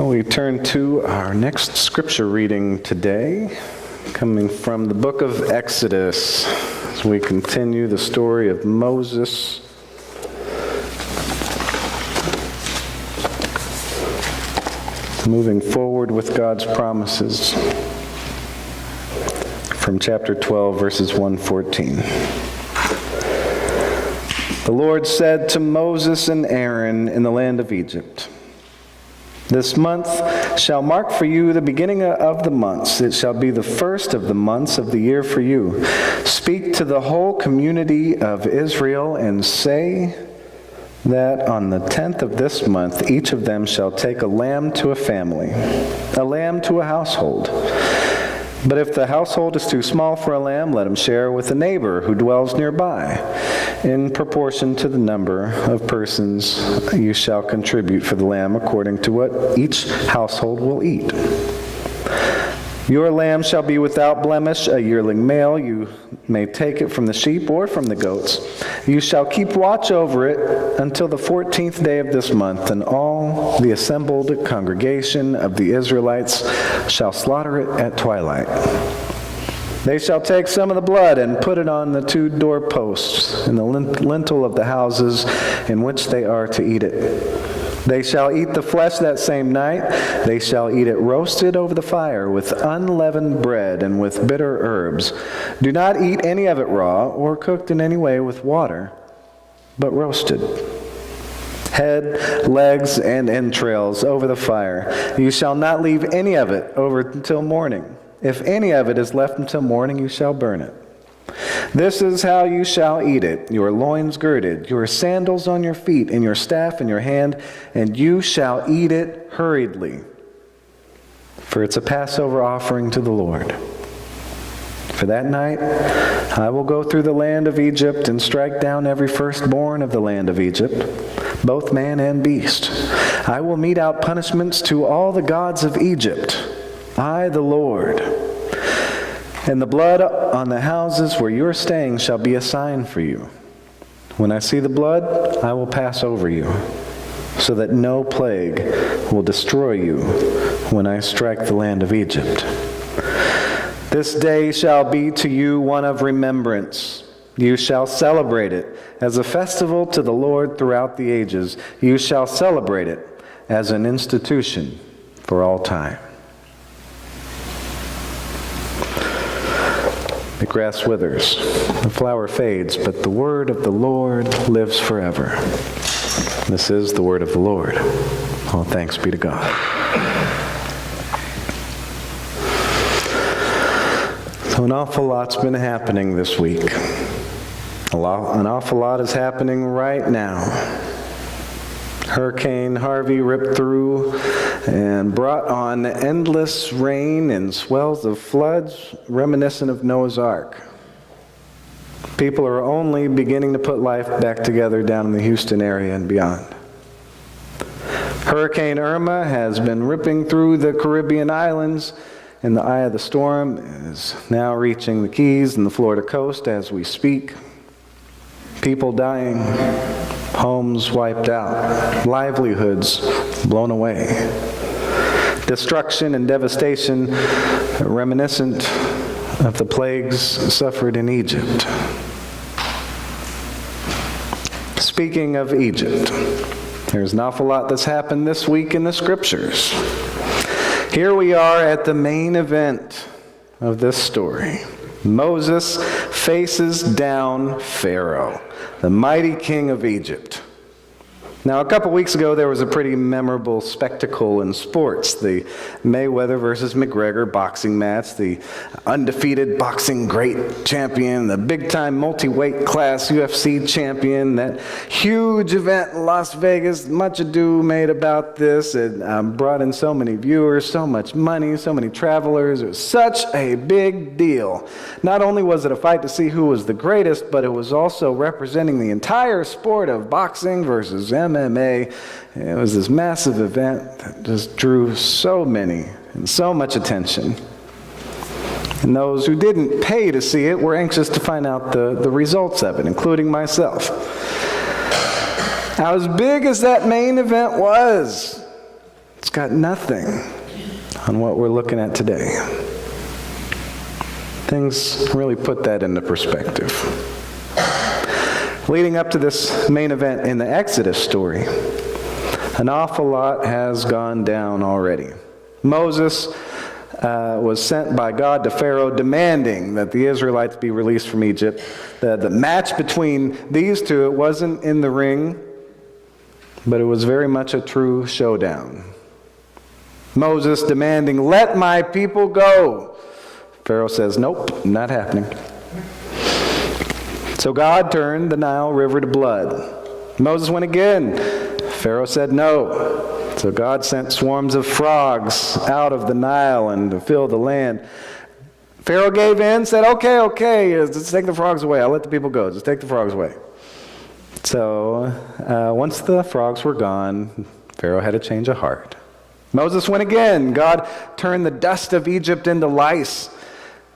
We turn to our next scripture reading today, coming from the book of Exodus, as we continue the story of Moses. Moving forward with God's promises from chapter 12, verses 1-14. The Lord said to Moses and Aaron in the land of Egypt, "This month shall mark for you the beginning of the months. It shall be the first of the months of the year for you. Speak to the whole community of Israel and say that on the 10th of this month each of them shall take a lamb to a family, a lamb to a household. But if the household is too small for a lamb, let him share with a neighbor who dwells nearby. In proportion to the number of persons you shall contribute for the lamb according to what each household will eat. Your lamb shall be without blemish, a yearling male. You may take it from the sheep or from the goats. You shall keep watch over it until the 14th day of this month, and all the assembled congregation of the Israelites shall slaughter it at twilight. They shall take some of the blood and put it on the 2 doorposts in the lintel of the houses in which they are to eat it. They shall eat the flesh that same night. They shall eat it roasted over the fire with unleavened bread and with bitter herbs. Do not eat any of it raw or cooked in any way with water, but roasted. Head, legs, and entrails over the fire. You shall not leave any of it over until morning. If any of it is left until morning, you shall burn it. This is how you shall eat it, your loins girded, your sandals on your feet, and your staff in your hand, and you shall eat it hurriedly. For it's a Passover offering to the Lord. For that night I will go through the land of Egypt and strike down every firstborn of the land of Egypt, both man and beast. I will mete out punishments to all the gods of Egypt, I the Lord. And the blood on the houses where you are staying shall be a sign for you. When I see the blood, I will pass over you, so that no plague will destroy you when I strike the land of Egypt. This day shall be to you one of remembrance. You shall celebrate it as a festival to the Lord throughout the ages. You shall celebrate it as an institution for all time." The grass withers, the flower fades, but the word of the Lord lives forever. This is the word of the Lord. All thanks be to God. So an awful lot's been happening this week. An awful lot is happening right now. Hurricane Harvey ripped through and brought on endless rain and swells of floods reminiscent of Noah's Ark. People are only beginning to put life back together down in the Houston area and beyond. Hurricane Irma has been ripping through the Caribbean islands, and the eye of the storm is now reaching the Keys and the Florida coast as we speak. People dying, homes wiped out, livelihoods blown away. Destruction and devastation reminiscent of the plagues suffered in Egypt. Speaking of Egypt, there's an awful lot that's happened this week in the Scriptures. Here we are at the main event of this story. Moses faces down Pharaoh, the mighty king of Egypt. Now, a couple weeks ago, there was a pretty memorable spectacle in sports. The Mayweather versus McGregor boxing match, the undefeated boxing great champion, the big-time multi-weight class UFC champion, that huge event in Las Vegas. Much ado made about this. It brought in so many viewers, so much money, so many travelers. It was such a big deal. Not only was it a fight to see who was the greatest, but it was also representing the entire sport of boxing versus MMA. It was this massive event that just drew so many and so much attention. And those who didn't pay to see it were anxious to find out the results of it, including myself. Now, as big as that main event was, It's got nothing on what we're looking at today. Things really put that into perspective. Leading up to this main event in the Exodus story, an awful lot has gone down already. Moses was sent by God to Pharaoh demanding that the Israelites be released from Egypt. The match between these two, it wasn't in the ring, but it was very much a true showdown. Moses demanding, "Let my people go." Pharaoh says, "Nope, not happening." So God turned the Nile River to blood. Moses went again. Pharaoh said no. So God sent swarms of frogs out of the Nile and to fill the land. Pharaoh gave in, said, okay, just take the frogs away. I'll let the people go. Just take the frogs away. So once the frogs were gone, Pharaoh had a change of heart. Moses went again. God turned the dust of Egypt into lice.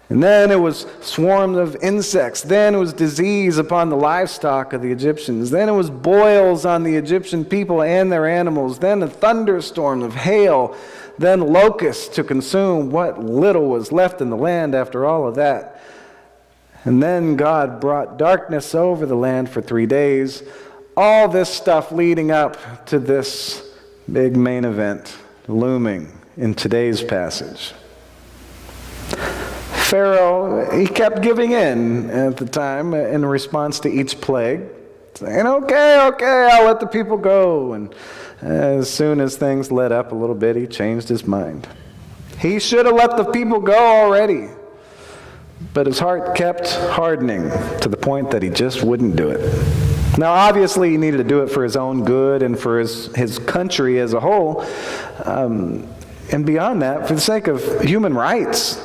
And then it was swarms of insects. Then it was disease upon the livestock of the Egyptians. Then it was boils on the Egyptian people and their animals. Then a thunderstorm of hail. Then locusts to consume what little was left in the land after all of that. And then God brought darkness over the land for 3 days. All this stuff leading up to this big main event looming in today's passage. Pharaoh, he kept giving in at the time in response to each plague, saying, okay, I'll let the people go. And as soon as things let up a little bit, he changed his mind. He should have let the people go already. But his heart kept hardening to the point that he just wouldn't do it. Now, obviously, he needed to do it for his own good and for his country as a whole. And beyond that, for the sake of human rights.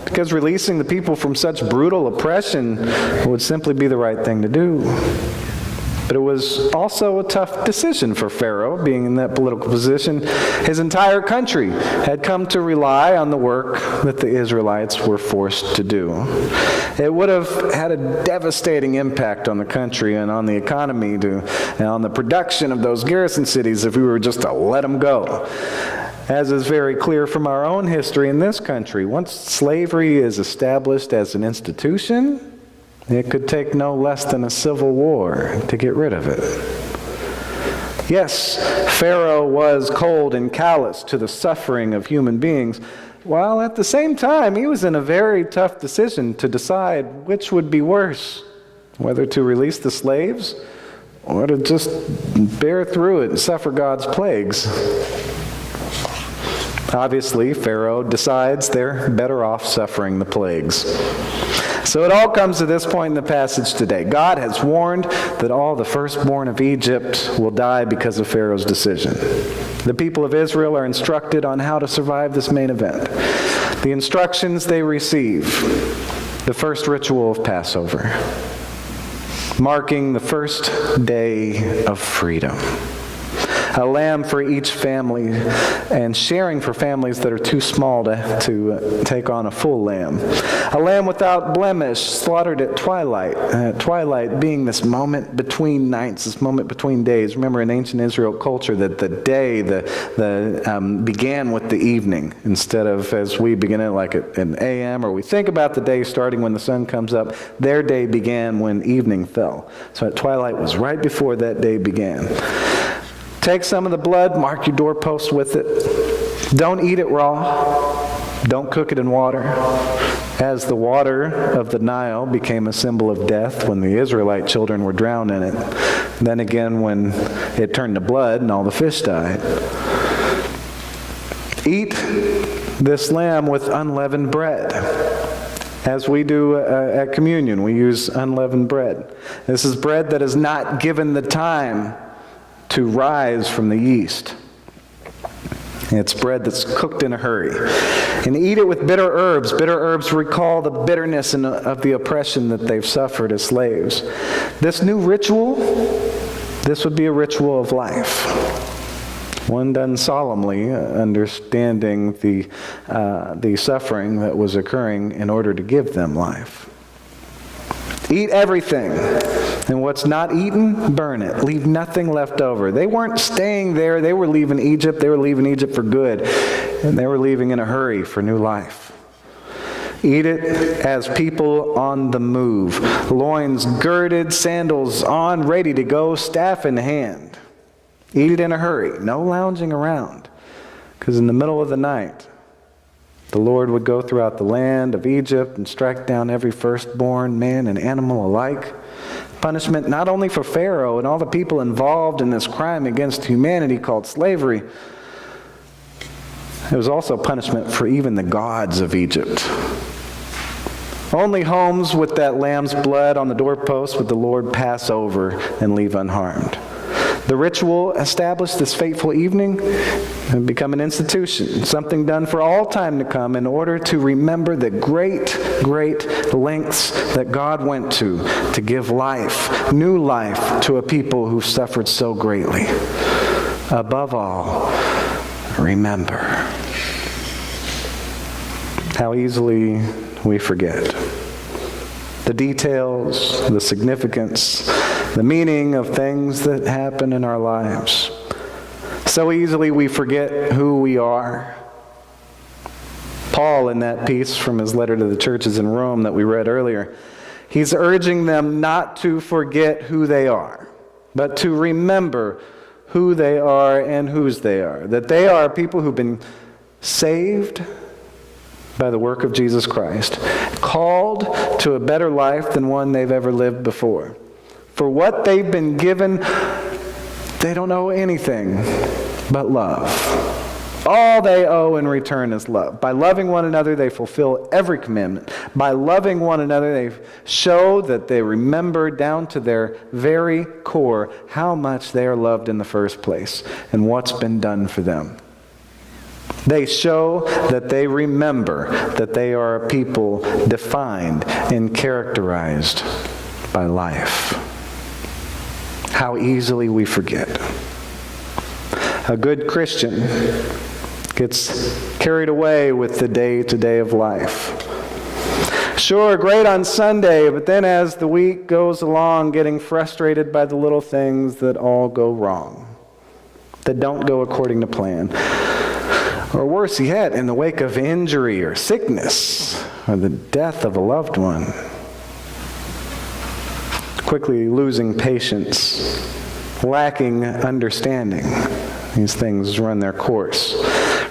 Because releasing the people from such brutal oppression would simply be the right thing to do. But it was also a tough decision for Pharaoh, being in that political position. His entire country had come to rely on the work that the Israelites were forced to do. It would have had a devastating impact on the country and on the economy and on the production of those garrison cities if we were just to let them go. As is very clear from our own history in this country, once slavery is established as an institution, it could take no less than a civil war to get rid of it. Yes, Pharaoh was cold and callous to the suffering of human beings, while at the same time he was in a very tough decision to decide which would be worse, whether to release the slaves or to just bear through it and suffer God's plagues. Obviously, Pharaoh decides they're better off suffering the plagues. So it all comes to this point in the passage today. God has warned that all the firstborn of Egypt will die because of Pharaoh's decision. The people of Israel are instructed on how to survive this main event. The instructions they receive, the first ritual of Passover, marking the first day of freedom. A lamb for each family, and sharing for families that are too small to take on a full lamb. A lamb without blemish, slaughtered at twilight. Twilight being this moment between nights, this moment between days. Remember, in ancient Israel culture, that the day began with the evening, instead of as we begin it like at an a.m., or we think about the day starting when the sun comes up. Their day began when evening fell. So at twilight was right before that day began. Take some of the blood, mark your doorposts with it. Don't eat it raw. Don't cook it in water. As the water of the Nile became a symbol of death when the Israelite children were drowned in it. Then again when it turned to blood and all the fish died. Eat this lamb with unleavened bread. As we do at communion, we use unleavened bread. This is bread that is not given the time to rise from the yeast. It's bread that's cooked in a hurry. And eat it with bitter herbs. Bitter herbs recall the bitterness of the oppression that they've suffered as slaves. This new ritual, this would be a ritual of life. One done solemnly, understanding the suffering that was occurring in order to give them life. Eat everything. And what's not eaten, burn it. Leave nothing left over. They weren't staying there. They were leaving Egypt. They were leaving Egypt for good. And they were leaving in a hurry for new life. Eat it as people on the move. Loins girded, sandals on, ready to go, staff in hand. Eat it in a hurry. No lounging around. Because in the middle of the night, the Lord would go throughout the land of Egypt and strike down every firstborn, man and animal alike. Punishment not only for Pharaoh and all the people involved in this crime against humanity called slavery, it was also punishment for even the gods of Egypt. Only homes with that lamb's blood on the doorpost would the Lord pass over and leave unharmed. The ritual established this fateful evening and become an institution, something done for all time to come in order to remember the great, great lengths that God went to give life, new life, to a people who suffered so greatly. Above all, remember. How easily we forget the details, the significance, the meaning of things that happen in our lives. So easily we forget who we are. Paul, in that piece from his letter to the churches in Rome that we read earlier, he's urging them not to forget who they are, but to remember who they are and whose they are. That they are people who've been saved by the work of Jesus Christ, called to a better life than one they've ever lived before. For what they've been given, they don't owe anything but love. All they owe in return is love. By loving one another, they fulfill every commandment. By loving one another, they show that they remember down to their very core how much they are loved in the first place and what's been done for them. They show that they remember that they are a people defined and characterized by life. How easily we forget. A good Christian gets carried away with the day-to-day of life. Sure, great on Sunday, but then as the week goes along, getting frustrated by the little things that all go wrong, that don't go according to plan. Or worse yet, in the wake of injury or sickness or the death of a loved one. Quickly losing patience, lacking understanding. These things run their course.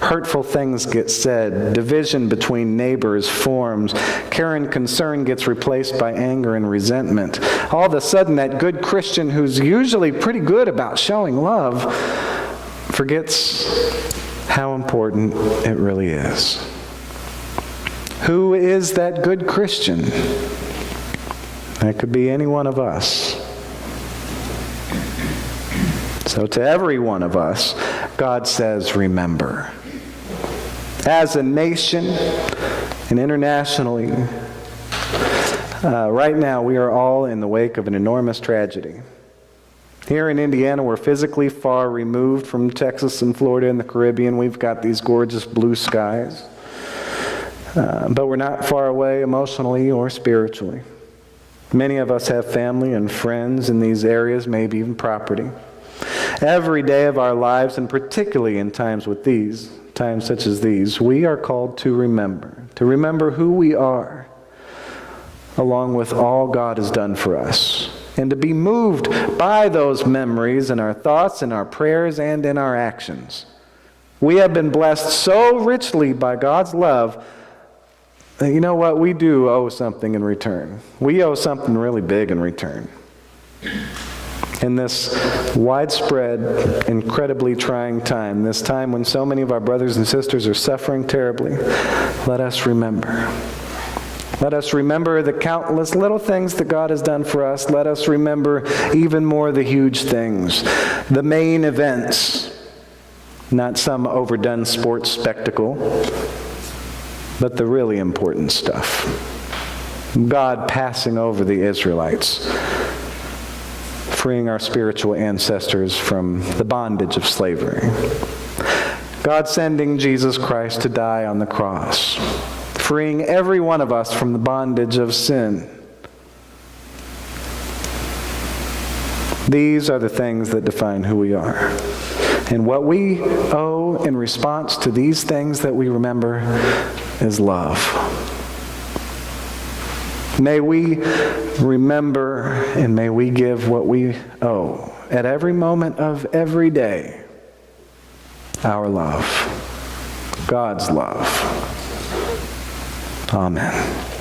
Hurtful things get said. Division between neighbors forms. Care and concern gets replaced by anger and resentment. All of a sudden, that good Christian who's usually pretty good about showing love forgets how important it really is. Who is that good Christian? That could be any one of us. So to every one of us, God says, remember. As a nation and internationally, right now we are all in the wake of an enormous tragedy. Here in Indiana, we're physically far removed from Texas and Florida and the Caribbean. We've got these gorgeous blue skies. But we're not far away emotionally or spiritually. Many of us have family and friends in these areas, maybe even property. Every day of our lives, and particularly in times such as these, we are called to remember who we are, along with all God has done for us. And to be moved by those memories in our thoughts, in our prayers, and in our actions. We have been blessed so richly by God's love that, you know what, we do owe something in return. We owe something really big in return. In this widespread, incredibly trying time, this time when so many of our brothers and sisters are suffering terribly, let us remember. Let us remember the countless little things that God has done for us. Let us remember even more the huge things, the main events, not some overdone sports spectacle, but the really important stuff. God passing over the Israelites, freeing our spiritual ancestors from the bondage of slavery. God sending Jesus Christ to die on the cross, freeing every one of us from the bondage of sin. These are the things that define who we are. And what we owe in response to these things that we remember is love. May we remember and may we give what we owe at every moment of every day, our love, God's love. Amen.